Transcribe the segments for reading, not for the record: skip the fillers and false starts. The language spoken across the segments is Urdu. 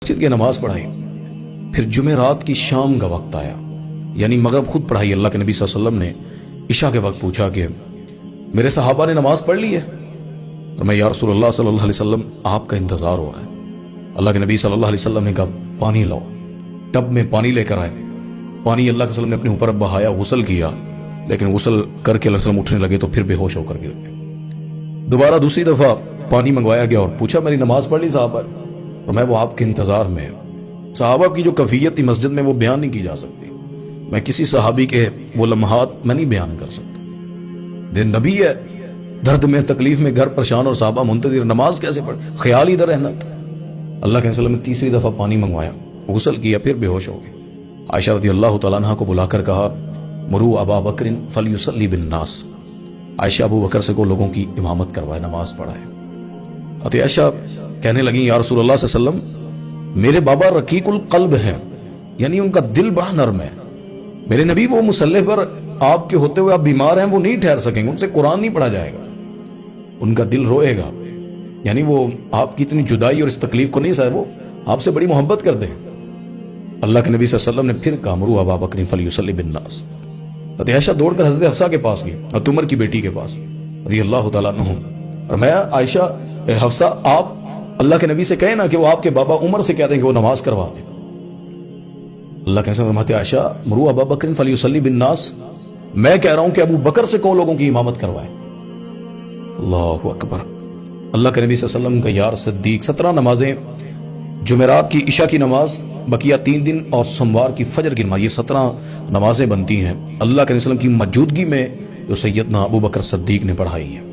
مسجد کی نماز پڑھائی. پھر جمعرات کی شام کا وقت آیا، یعنی مغرب خود پڑھائی. اللہ کے نبی صلی اللہ علیہ وسلم نے عشاء کے وقت پوچھا کہ میرے صحابہ نے نماز پڑھ لی ہے؟ اور میں یا رسول اللہ صلی اللہ علیہ وسلم آپ کا انتظار ہو رہا ہے. اللہ کے نبی صلی اللہ علیہ وسلم نے کہا پانی لاؤ. ٹب میں پانی لے کر آئے. پانی اللہ کے وسلم نے اپنے اوپر بہایا، غسل کیا، لیکن غسل کر کے اللہ کے وسلم اٹھنے لگے تو پھر بے ہوش ہو کر گر گئے. دوبارہ دوسری دفعہ پانی منگوایا گیا اور پوچھا میری نماز پڑھ لی صحابہ؟ اور میں وہ آپ کے انتظار میں. صحابہ کی جو کیفیت تھی مسجد میں وہ بیان نہیں کی جا سکتی. میں کسی صحابی کے وہ لمحات میں نہیں بیان کر سکتا. دن نبی ہے، درد میں تکلیف میں گھر پریشان اور صحابہ منتظر، نماز کیسے پڑھ؟ خیال ادھر رہنا تھا. اللہ کے وسلم نے تیسری دفعہ پانی منگوایا، غسل کیا، پھر بے ہوش ہو گئے. عائشہ رضی اللہ تعالیٰ عنہ کو بلا کر کہا مرو ابا بکر فلیصلی بالناس. عائشہ ابو بکر سے کو لوگوں کی امامت کروائے، نماز پڑھائے. عائشہ کہنے لگیں یا رسول اللہ صلی اللہ علیہ وسلم میرے بابا رقیق القلب ہیں، یعنی ان کا دل بڑا نرم ہے. میرے نبی وہ مصلی پر آپ کے ہوتے ہوئے آپ بیمار ہیں، وہ نہیں ٹھہر سکیں گے، ان سے قرآن نہیں پڑھا جائے گا، ان کا دل روئے گا. یعنی وہ آپ کی اتنی جدائی اور اس تکلیف کو نہیں سہے، وہ آپ سے بڑی محبت کرتے ہیں. اللہ کے نبی صلی اللہ علیہ وسلم نے پھر کہا مرو ابا بکر فلیصلی بالناس. عائشہ دوڑ کر حضرت حفصہ کے پاس گئی، حضرت عمر کی بیٹی کے پاس رضی اللہ تعالیٰ عنہ. اور میں عائشہ حفصہ آپ اللہ کے نبی سے کہیں نا کہ وہ آپ کے بابا عمر سے کہتے ہیں کہ وہ نماز کروا دیں. اللہ کے نبی فرماتے عائشہ مرو ابا بکر فلیصلی بالناس، میں کہہ رہا ہوں کہ ابو بکر سے کون لوگوں کی امامت کروائے. اللہ اکبر. اللہ کے نبی صلی اللہ علیہ وسلم کا یار صدیق 17 نمازیں، جمعرات کی عشاء کی نماز، بقیہ 3 دن اور سوموار کی فجر کی نماز، یہ 17 نمازیں بنتی ہیں اللہ کے نبی صلی اللہ علیہ وسلم کی موجودگی میں جو سیدنا ابو بکر صدیق نے پڑھائی ہیں.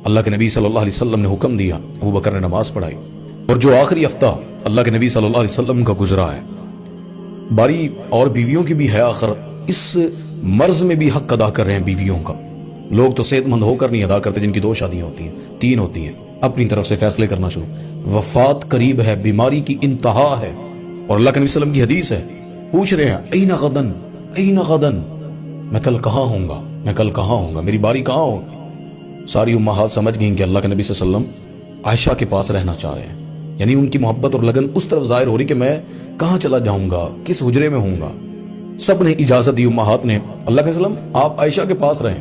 اللہ کے نبی صلی اللہ علیہ وسلم نے حکم دیا، ابو بکر نے نماز پڑھائی. اور جو آخری ہفتہ اللہ کے نبی صلی اللہ علیہ وسلم کا گزرا ہے، باری اور بیویوں کی بھی ہے، آخر اس مرض میں بھی حق ادا کر رہے ہیں بیویوں کا. لوگ تو صحت مند ہو کر نہیں ادا کرتے، جن کی 2 شادیاں ہوتی ہیں، 3 ہوتی ہیں، اپنی طرف سے فیصلے کرنا شروع. وفات قریب ہے، بیماری کی انتہا ہے، اور اللہ کے نبی صلی اللہ علیہ وسلم کی حدیث ہے، پوچھ رہے ہیں این غدن این غدن، میں کل کہاں ہوں گا، میں کل کہاں ہوں گا، میری باری کہاں ہوگی. ساری امہات سمجھ گئیں کہ اللہ کے نبی صلی اللہ علیہ وسلم عائشہ کے پاس رہنا چاہ رہے ہیں. یعنی ان کی محبت اور لگن اس طرف ظاہر ہو رہی کہ میں کہاں چلا جاؤں گا، کس حجرے میں ہوں گا. سب نے اجازت دی، امہات نے، اللہ کے وسلم آپ عائشہ کے پاس رہیں،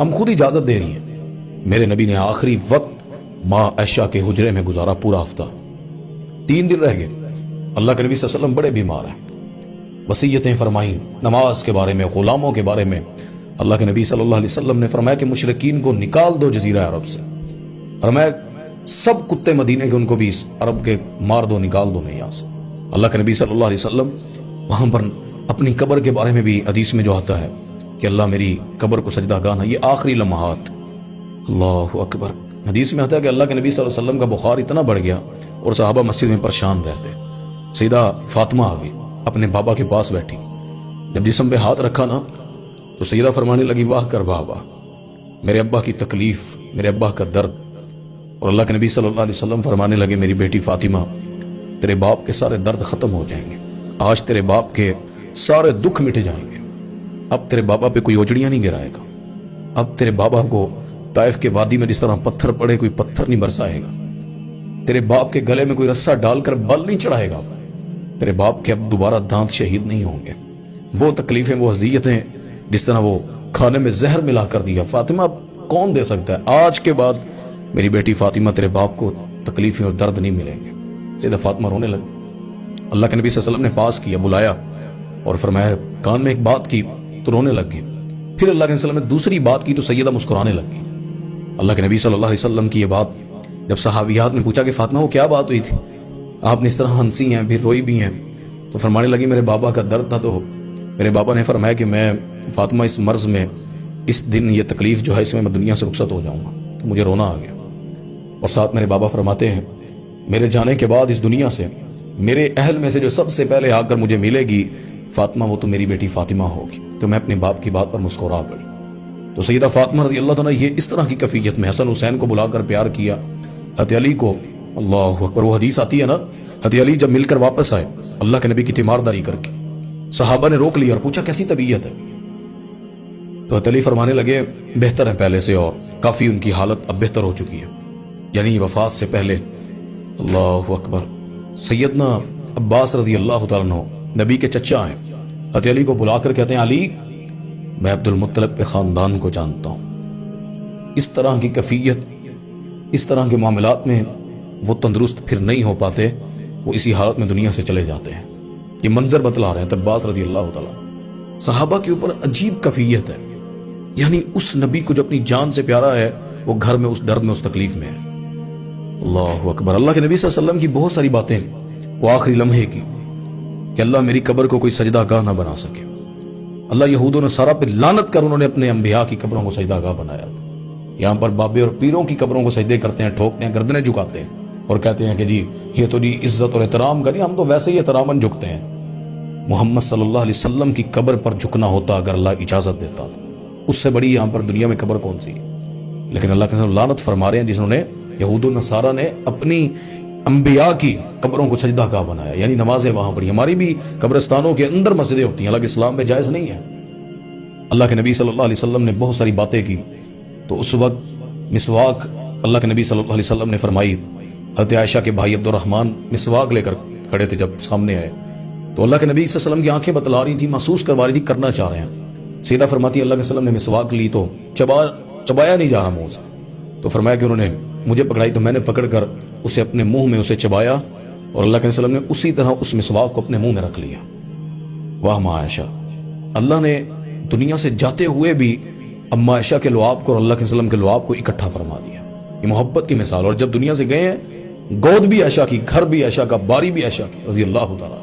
ہم خود اجازت دے رہی ہیں. میرے نبی نے آخری وقت ماں عائشہ کے حجرے میں گزارا پورا ہفتہ. 3 دن رہ گئے. اللہ کے نبی صلی اللہ علیہ وسلم بڑے بیمار ہیں، وصیتیں فرمائیں نماز کے بارے میں، غلاموں کے بارے میں. اللہ کے نبی صلی اللہ علیہ وسلم نے فرمایا کہ مشرکین کو نکال دو جزیرہ عرب سے، اور میں سب کتے مدینے کے ان کو بھی عرب کے مار دو، نکال دو نہیں یہاں سے. اللہ کے نبی صلی اللہ علیہ وسلم وہاں پر اپنی قبر کے بارے میں بھی حدیث میں جو آتا ہے کہ اللہ میری قبر کو سجدہ گانا، یہ آخری لمحات. اللہ اکبر. حدیث میں آتا ہے کہ اللہ کے نبی صلی اللہ علیہ وسلم کا بخار اتنا بڑھ گیا اور صحابہ مسجد میں پریشان رہتے. سیدہ فاطمہ آ گئی، اپنے بابا کے پاس بیٹھی. جب جسم پہ ہاتھ رکھا نا تو سیدہ فرمانے لگی واہ کر بابا، میرے ابا کی تکلیف، میرے ابا کا درد. اور اللہ کے نبی صلی اللہ علیہ وسلم فرمانے لگے میری بیٹی فاطمہ، تیرے باپ کے سارے درد ختم ہو جائیں گے، آج تیرے باپ کے سارے دکھ مٹ جائیں گے. اب تیرے بابا پہ کوئی اوجڑیاں نہیں گرائے گا. اب تیرے بابا کو طائف کے وادی میں جس طرح پتھر پڑے کوئی پتھر نہیں برسائے گا. تیرے باپ کے گلے میں کوئی رسہ ڈال کر بل نہیں چڑھائے گا. تیرے باپ کے اب دوبارہ دانت شہید نہیں ہوں گے. وہ تکلیفیں، وہ اذیتیں جس طرح وہ کھانے میں زہر ملا کر دیا، فاطمہ اب کون دے سکتا ہے؟ آج کے بعد میری بیٹی فاطمہ تیرے باپ کو تکلیفیں اور درد نہیں ملیں گے. سیدہ فاطمہ رونے لگی. اللہ کے نبی صلی اللہ علیہ وسلم نے پاس کیا، بلایا اور فرمایا، کان میں ایک بات کی تو رونے لگ گئی. پھر اللہ کے نبی صلی اللہ علیہ وسلم نے دوسری بات کی تو سیدہ مسکرانے لگ گئی. اللہ کے نبی صلی اللہ علیہ وسلم کی یہ بات جب صحابیات نے پوچھا کہ فاطمہ وہ کیا بات ہوئی تھی، آپ نے اس طرح ہنسی ہیں پھر روئی بھی ہیں، تو فرمانے لگی میرے بابا کا درد تھا تو میرے بابا نے فرمایا کہ میں فاطمہ اس مرض میں، اس دن یہ تکلیف جو ہے اس میں دنیا سے رخصت ہو جاؤں گا. تو مجھے رونا آ گیا. اور ساتھ میرے بابا فرماتے ہیں میرے جانے کے بعد اس دنیا سے میرے اہل میں سے جو سب سے پہلے آ کر مجھے ملے گی فاطمہ، وہ تو میری بیٹی فاطمہ ہوگی. تو میں اپنے باپ کی بات پر مسکرا پڑی. تو سیدہ فاطمہ رضی اللہ تعالیٰ یہ اس طرح کی کیفیت میں حسن حسین کو بلا کر پیار کیا، حضرت علی کو. اللہ اکبر. وہ حدیث آتی ہے نا، حضرت علی جب مل کر واپس آئے اللہ کے نبی کی تیمارداری کر کے، صحابہ نے روک لیا اور پوچھا کیسی طبیعت ہے؟ تو حضرت علی فرمانے لگے بہتر ہے پہلے سے، اور کافی ان کی حالت اب بہتر ہو چکی ہے، یعنی وفات سے پہلے. اللہ اکبر. سیدنا عباس رضی اللہ تعالیٰ عنہ نبی کے چچا ہیں، حضرت علی کو بلا کر کہتے ہیں علی میں عبد المطلب کے خاندان کو جانتا ہوں، اس طرح کی کیفیت، اس طرح کے معاملات میں وہ تندرست پھر نہیں ہو پاتے، وہ اسی حالت میں دنیا سے چلے جاتے ہیں۔ یہ منظر بتلا رہے ہیں عباس رضی اللہ تعالیٰ۔ صحابہ کے اوپر عجیب کیفیت ہے، یعنی اس نبی کو جو اپنی جان سے پیارا ہے وہ گھر میں اس درد میں اس تکلیف میں ہے۔ اللہ اکبر۔ اللہ کے نبی صلی اللہ علیہ وسلم کی بہت ساری باتیں وہ آخری لمحے کی کہ اللہ میری قبر کو کوئی سجدہ گاہ نہ بنا سکے۔ اللہ یہود و نصارہ پہ لعنت کر انہوں نے اپنے انبیاء کی قبروں کو سجدہ گاہ بنایا تھا۔ یہاں پر بابے اور پیروں کی قبروں کو سجدے کرتے ہیں، ٹھوکتے ہیں، گردنیں جھکاتے ہیں اور کہتے ہیں کہ جی یہ تو جی عزت اور احترام کا نہیں، ہم تو ویسے ہی احتراماً جھکتے ہیں۔ محمد صلی اللہ علیہ وسلم کی قبر پر جھکنا ہوتا اگر اللہ اجازت دیتا، اس سے بڑی یہاں پر دنیا میں قبر کون سی؟ لیکن اللہ کے ساتھ لعنت فرما رہے ہیں جنہوں نے یہود و نصارہ نے اپنی انبیاء کی قبروں کو سجدہ گاہ بنایا، یعنی نمازیں وہاں پڑھی۔ ہماری بھی قبرستانوں کے اندر مسجدیں ہوتی ہیں، حالانکہ اسلام میں جائز نہیں ہے۔ اللہ کے نبی صلی اللہ علیہ وسلم نے بہت ساری باتیں کی، تو اس وقت مسواک اللہ کے نبی صلی اللہ علیہ وسلم نے فرمائی۔ حضرت عائشہ کے بھائی عبد الرحمن مسواک لے کر کھڑے تھے، جب سامنے آئے تو اللہ کے نبی صلی اللہ علیہ وسلم کی آنکھیں بتلا رہی تھی، محسوس کروا رہی تھی کرنا چاہ رہے ہیں۔ سیدہ فرماتی اللہ کے وسلم نے مسواک لی تو چبایا نہیں جا رہا منہ سے، تو فرمایا کہ انہوں نے مجھے پکڑائی تو میں نے پکڑ کر اسے اپنے منہ میں اسے چبایا، اور اللہ کے وسلم نے اسی طرح اس مسواک کو اپنے منہ میں رکھ لیا۔ واہ ماں عائشہ، اللہ نے دنیا سے جاتے ہوئے بھی اما عائشہ کے لعاب کو اور اللہ کے وسلم کے لعاب کو اکٹھا فرما دیا۔ یہ محبت کی مثال۔ اور جب دنیا سے گئے ہیں، گود بھی عائشہ کی، گھر بھی عائشہ کا، باری بھی عائشہ کی رضی اللہ تعالیٰ،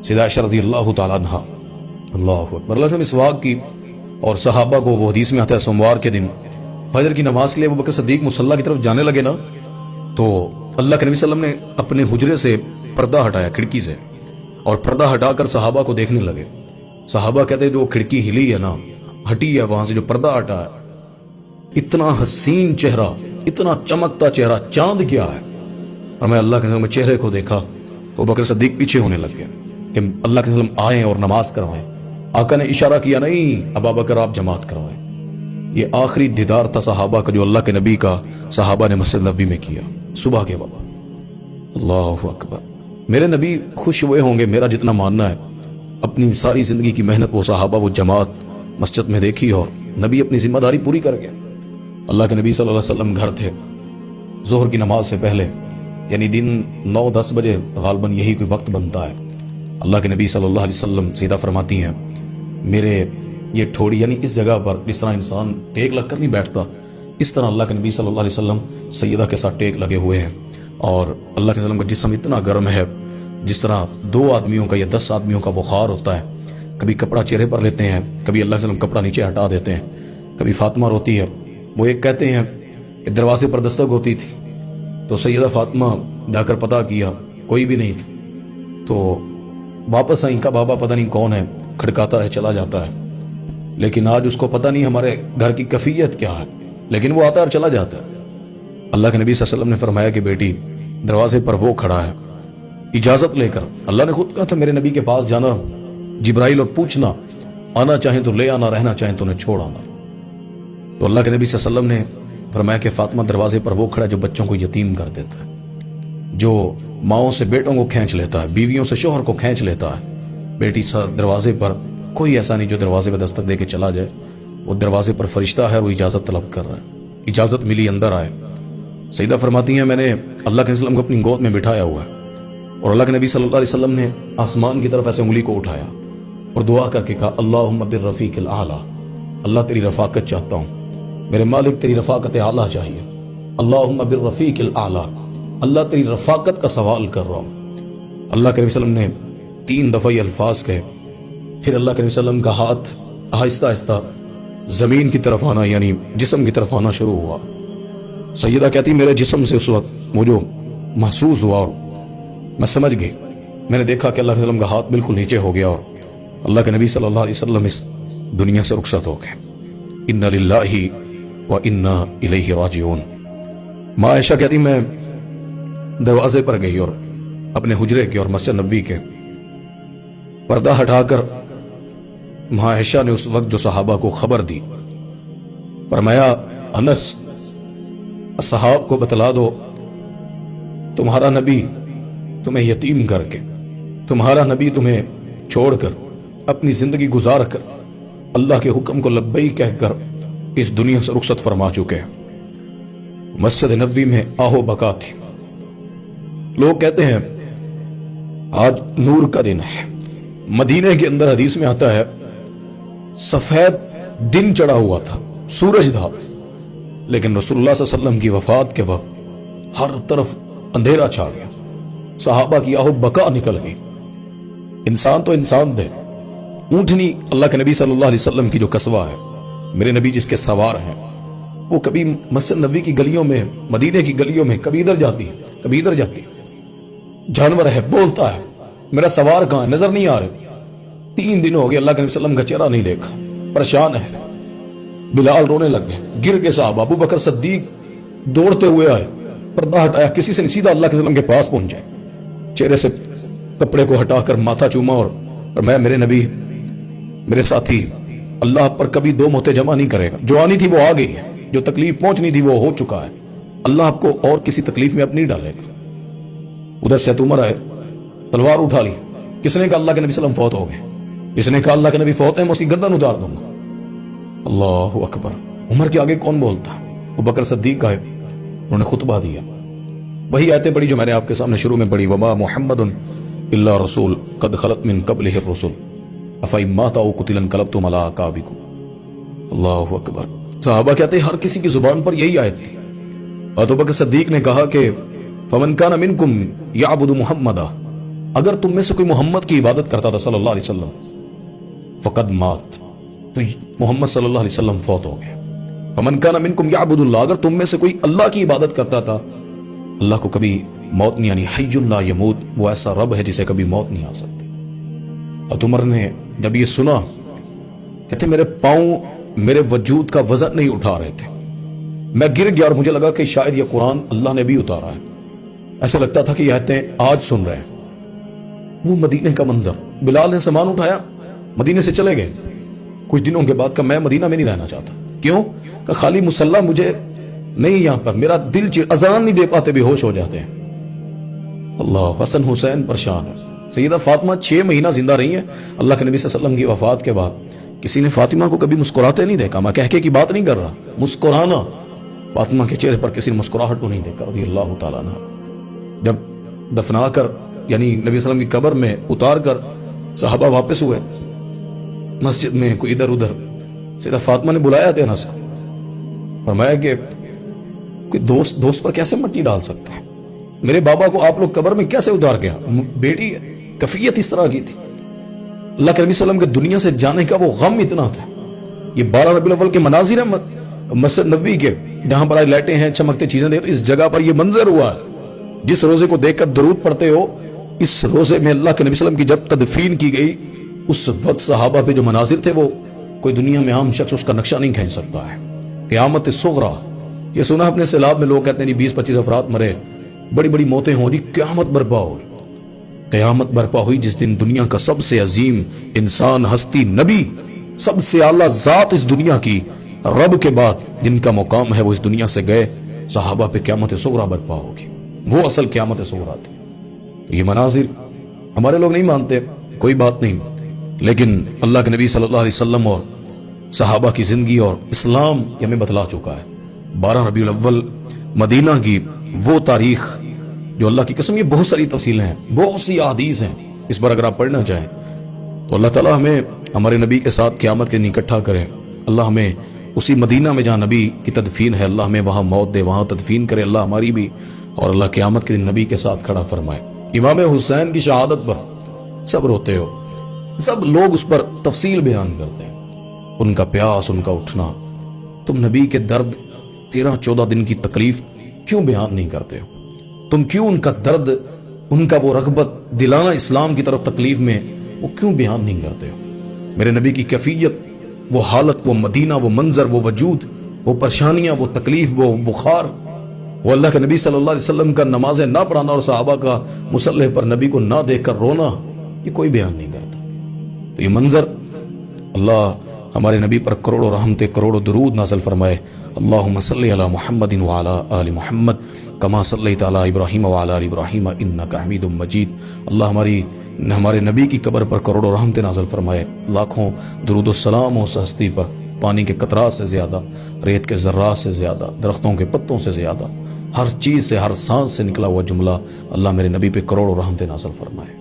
سیدہ عائشہ رضی اللہ تعالیٰ عنہا۔ اللہ اکبر۔ اللہ سے مسواک کی، اور صحابہ کو وہ حدیث میں آتا ہے سوموار کے دن فجر کی نماز کے لیے ابوبکر صدیق مصلی کی طرف جانے لگے نا، تو اللہ کے نبی صلی اللہ علیہ وسلم نے اپنے حجرے سے پردہ ہٹایا، کھڑکی سے، اور پردہ ہٹا کر صحابہ کو دیکھنے لگے۔ صحابہ کہتے ہیں جو کھڑکی ہلی ہے نا، ہٹی ہے، وہاں سے جو پردہ ہٹا ہے، اتنا حسین چہرہ، اتنا چمکتا چہرہ، چاند کیا ہے۔ اور میں اللہ کے وسلم کے چہرے کو دیکھا تو ابوبکر صدیق پیچھے ہونے لگ گئے کہ اللہ کے وسلم آئیں اور نماز کروائیں۔ آقا نے اشارہ کیا، نہیں ابابکر آپ جماعت کروائیں۔ یہ آخری دیدار تھا صحابہ کا جو اللہ کے نبی کا صحابہ نے مسجد نبوی میں کیا صبح کے وقت۔ اللہ اکبر۔ میرے نبی خوش ہوئے ہوں گے، میرا جتنا ماننا ہے۔ اپنی ساری زندگی کی محنت وہ صحابہ، وہ جماعت مسجد میں دیکھی، اور نبی اپنی ذمہ داری پوری کر گیا۔ اللہ کے نبی صلی اللہ علیہ وسلم گھر تھے، ظہر کی نماز سے پہلے، یعنی دن 9-10 بجے غالباً یہی کوئی وقت بنتا ہے۔ اللہ کے نبی صلی اللہ علیہ وسلم سیدہ فرماتی ہیں میرے یہ ٹھوڑی، یعنی اس جگہ پر جس طرح انسان ٹیک لگ کر نہیں بیٹھتا، اس طرح اللہ کے نبی صلی اللہ علیہ وسلم سیدہ کے ساتھ ٹیک لگے ہوئے ہیں، اور اللہ کے وسلم کا جسم اتنا گرم ہے جس طرح 2 آدمیوں کا یا 10 آدمیوں کا بخار ہوتا ہے۔ کبھی کپڑا چہرے پر لیتے ہیں، کبھی اللہ کے وسلم کپڑا نیچے ہٹا دیتے ہیں، کبھی فاطمہ روتی ہے۔ وہ ایک کہتے ہیں کہ دروازے پر دستک ہوتی تھی تو سیدہ فاطمہ جا کر پتہ کیا، کوئی بھی نہیں تھا، تو واپس آئیں کا بابا پتہ نہیں کون ہے، کھڑکاتا ہے چلا جاتا ہے۔ لیکن آج اس کو پتہ نہیں ہمارے گھر کی کیفیت کیا ہے، لیکن وہ آتا ہے اور چلا جاتا ہے۔ اللہ کے نبی صلی اللہ علیہ وسلم نے فرمایا کہ بیٹی دروازے پر وہ کھڑا ہے، اجازت لے کر۔ اللہ نے خود کہا تھا میرے نبی کے پاس جانا جبرائیل اور پوچھنا، آنا چاہیں تو لے آنا، رہنا چاہیں تو انہیں چھوڑ آنا۔ تو اللہ کے نبی صلی اللہ علیہ وسلم نے فرمایا کہ فاطمہ دروازے پر وہ کھڑا ہے جو بچوں کو یتیم کر دیتا ہے، جو ماؤں سے بیٹوں کو کھینچ لیتا ہے، بیویوں سے شوہر کو کھینچ لیتا ہے۔ بیٹی دروازے پر کوئی ایسا نہیں جو دروازے پہ دستک دے کے چلا جائے، وہ دروازے پر فرشتہ ہے، وہ اجازت طلب کر رہا ہے، اجازت ملی اندر آئے۔ سیدہ فرماتی ہیں میں نے اللہ کے وسلم کو اپنی گود میں بٹھایا ہوا ہے، اور اللہ کے نبی صلی اللہ علیہ وسلم نے آسمان کی طرف ایسے انگلی کو اٹھایا اور دعا کر کے کہا اللہم بالرفیق الاعلی، اللہ تیری رفاقت چاہتا ہوں، میرے مالک تیری رفاقت اعلیٰ چاہیے، اللہم بالرفیق الاعلی، اللہ تیری رفاقت کا سوال کر رہا ہوں۔ اللہ کے نبی صلی اللہ علیہ وسلم نے 3 دفعہ یہ الفاظ کہے، پھر اللہ کے نبی صلی اللہ علیہ وسلم کا ہاتھ آہستہ آہستہ زمین کی طرف آنا، یعنی جسم کی طرف آنا شروع ہوا۔ سیدہ کہتی میرے جسم سے اس وقت وہ جو محسوس ہوا، اور میں سمجھ گئی، میں نے دیکھا کہ اللہ کے وسلم کا ہاتھ بالکل نیچے ہو گیا، اور اللہ کے نبی صلی اللہ علیہ وسلم اس دنیا سے رخصت ہو گئے۔ انا للہ و انا الیہ راجعون۔ ماں عائشہ کہتی میں دروازے پر گئی اور اپنے حجرے کے اور مسجد نبوی کے پردہ ہٹا کر ماں عائشہ نے اس وقت جو صحابہ کو خبر دی، فرمایا انس صحاب کو بتلا دو تمہارا نبی تمہیں یتیم کر کے تمہارا نبی تمہیں چھوڑ کر اپنی زندگی گزار کر اللہ کے حکم کو لبئی کہہ کر اس دنیا سے رخصت فرما چکے ہیں۔ مسجد نبوی میں آہو بکا تھی۔ لوگ کہتے ہیں آج نور کا دن ہے۔ مدینے کے اندر حدیث میں آتا ہے سفید دن چڑھا ہوا تھا، سورج تھا، لیکن رسول اللہ صلی اللہ علیہ وسلم کی وفات کے وقت ہر طرف اندھیرا چھا گیا، صحابہ کی آہو بکا نکل گئی۔ انسان تو انسان تھے، اونٹنی اللہ کے نبی صلی اللہ علیہ وسلم کی جو قصوہ ہے، میرے نبی جس کے سوار ہیں، وہ کبھی مسجد نبوی کی گلیوں میں، مدینے کی گلیوں میں کبھی ادھر جاتی ہے کبھی ادھر جاتی ہے، جانور ہے، بولتا ہے، میرا سوار کہاں ہے، نظر نہیں آ رہے۔ 3 دن ہو گئے اللہ کے نبی صلی اللہ علیہ وسلم کا چہرہ نہیں دیکھا، پریشان ہے۔ بلال رونے لگ گئے، گر گئے صاحب۔ ابو بکر صدیق دوڑتے ہوئے آئے، پردہ ہٹایا، کسی سے نہیں، سیدھا اللہ کے وسلم کے پاس پہنچے، چہرے سے کپڑے کو ہٹا کر ماتھا چوما اور میں میرے نبی، میرے ساتھی اللہ پر کبھی 2 موتیں جمع نہیں کرے گا، جو آنی تھی وہ آ گئی ہے، جو تکلیف پہنچنی تھی وہ ہو چکا ہے، اللہ آپ کو اور کسی تکلیف میں اب نہیں ڈالے گا۔ ادھر سے عمر آئے، تلوار اٹھا لی۔ کس نے کہا اللہ کے نبی صلی اللہ علیہ وسلم فوت ہو گئے؟ اس نے کہا اللہ کے نبی فوت ہیں، میں اس کی گردن اتار دوں گا۔ اللہ اکبر۔ عمر کے آگے کون بولتا؟ ابو بکر صدیق گئے، انہوں نے خطبہ دیا، وہی آیتیں پڑھی جو میں نے آپ کے سامنے شروع میں پڑھی، وما محمد الا رسول قد خلت من قبلہ الرسل افئن مات او قتل انقلبتم علی اعقابکم۔ اللہ اکبر۔ صحابہ کہتے ہیں ہر کسی کی زبان پر یہی آیت تھی۔ ابو بکر صدیق نے کہا کہ فمن کان منکم یعبد محمدا، اگر تم میں سے کوئی محمد کی عبادت کرتا تھا صلی اللہ علیہ وسلم، فقد مات، تو محمد صلی اللہ علیہ وسلم فوت ہو گئے۔ فمن کان منکم یعبد اللہ، اگر تم میں سے کوئی اللہ کی عبادت کرتا تھا، اللہ کو کبھی موت نہیں آنی، حی لا یموت، وہ ایسا رب ہے جسے کبھی موت نہیں آ سکتی۔ اور عمر نے جب یہ سنا، کہتے میرے پاؤں میرے وجود کا وزن نہیں اٹھا رہے تھے، میں گر گیا اور مجھے لگا کہ شاید یہ قرآن اللہ نے بھی اتارا ہے، ایسا لگتا تھا کہ یہ آیتیں آج سن رہے ہیں۔ وہ مدینے کا منظر، بلال نے سامان اٹھایا، مدینے سے چلے گئے۔ کچھ دنوں کے بعد کہ میں مدینہ میں نہیں رہنا چاہتا۔ کیوں؟ کہ خالی مسلح مجھے نہیں، یہاں پر میرا دل اذان نہیں دے پاتے، بے ہوش ہو جاتے ہیں۔ اللہ، حسن حسین پریشان ہے۔ سیدہ فاطمہ 6 مہینہ زندہ رہی ہیں اللہ کے نبی صلی اللہ علیہ وسلم کی وفات کے بعد۔ کسی نے فاطمہ کو کبھی مسکراتے نہیں دیکھا، میں کہہ کی بات نہیں کر رہا، مسکرانا، فاطمہ کے چہرے پر کسی نے مسکراہٹ کو نہیں دیکھا رضی اللہ تعالیٰ عنہ۔ جب دفنا کر یعنی نبی صلی اللہ علیہ وسلم کی قبر میں اتار کر صحابہ واپس ہوئے، مسجد میں کوئی ادھر ادھر، سیدہ فاطمہ نے بلایا تھے انس کو، فرمایا کہ کوئی دوست پر کیسے مٹی ڈال سکتا ہے، میرے بابا کو آپ لوگ قبر میں کیسے اتار گیا، بیٹی ہے، کفیت اس طرح کی تھی۔ اللہ کے نبی صلی اللہ علیہ وسلم کے دنیا سے جانے کا وہ غم اتنا تھا۔ یہ 12 ربیع الاول کے مناظر ہیں مسجد نبوی کے، جہاں پر آج لائٹیں ہیں، چمکتے چیزیں دے، اس جگہ پر یہ منظر ہوا ہے۔ جس روزے کو دیکھ کر درود پڑھتے ہو، اس روزے میں اللہ کے نبی صلی اللہ علیہ وسلم کی جب تدفین کی گئی، اس وقت صحابہ پہ جو مناظر تھے، وہ کوئی دنیا میں عام شخص اس کا نقشہ نہیں کھینچ سکتا ہے۔ قیامت صغریٰ، یہ سنا اپنے سیلاب میں لوگ کہتے ہیں 20-25 افراد مرے، بڑی بڑی موتیں ہوں جی، قیامت برپا ہوئی۔ قیامت برپا ہوئی جس دن دنیا کا سب سے عظیم انسان، ہستی، نبی، سب سے اعلیٰ ذات اس دنیا کی، رب کے بعد جن کا مقام ہے وہ اس دنیا سے گئے، صحابہ پہ قیامت صغریٰ برپا ہوگی۔ وہ اصل قیامت صغریٰ تھی۔ تو یہ مناظر ہمارے لوگ نہیں مانتے، کوئی بات نہیں، لیکن اللہ کے نبی صلی اللہ علیہ وسلم اور صحابہ کی زندگی اور اسلام یہ ہمیں بتلا چکا ہے۔ 12 ربیع الاول مدینہ کی وہ تاریخ جو اللہ کی قسم، یہ بہت ساری تفصیلیں ہیں، بہت سی احادیث ہیں، اس پر اگر آپ پڑھنا چاہیں تو اللہ تعالیٰ ہمیں ہمارے نبی کے ساتھ قیامت کے دن اکٹھا کرے۔ اللہ ہمیں اسی مدینہ میں جہاں نبی کی تدفین ہے، اللہ ہمیں وہاں موت دے، وہاں تدفین کرے اللہ ہماری بھی، اور اللہ قیامت کے دن نبی کے ساتھ کھڑا فرمائے۔ امام حسین کی شہادت پر سب روتے ہو، سب لوگ اس پر تفصیل بیان کرتے ہیں، ان کا پیاس، ان کا اٹھنا۔ تم نبی کے درد 13-14 دن کی تکلیف کیوں بیان نہیں کرتے ہو؟ تم کیوں ان کا درد، ان کا وہ رغبت دلانا اسلام کی طرف تکلیف میں، وہ کیوں بیان نہیں کرتے ہو؟ میرے نبی کی کیفیت، وہ حالت، وہ مدینہ، وہ منظر، وہ وجود، وہ پریشانیاں، وہ تکلیف، وہ بخار، وہ اللہ کے نبی صلی اللہ علیہ وسلم کا نمازیں نہ پڑھانا اور صحابہ کا مصلی پر نبی کو نہ دیکھ کر رونا، یہ کوئی بیان نہیں کرتا۔ تو یہ منظر، اللہ ہمارے نبی پر کروڑوں رحمتیں، کروڑوں درود نازل فرمائے۔ اللہم صلی علی محمد وعلی آل محمد کما صلیت علی ابراہیم وعلی آل ابراہیم انک حمید مجید۔ اللہ ہماری نے ہمارے نبی کی قبر پر کروڑوں رحمتیں نازل فرمائے، لاکھوں درود و سلام ہو اس ہستی پر، پانی کے قطرات سے زیادہ، ریت کے ذرات سے زیادہ، درختوں کے پتوں سے زیادہ، ہر چیز سے، ہر سانس سے نکلا ہوا جملہ، اللہ میرے نبی پہ کروڑوں رحمتیں نازل فرمائے۔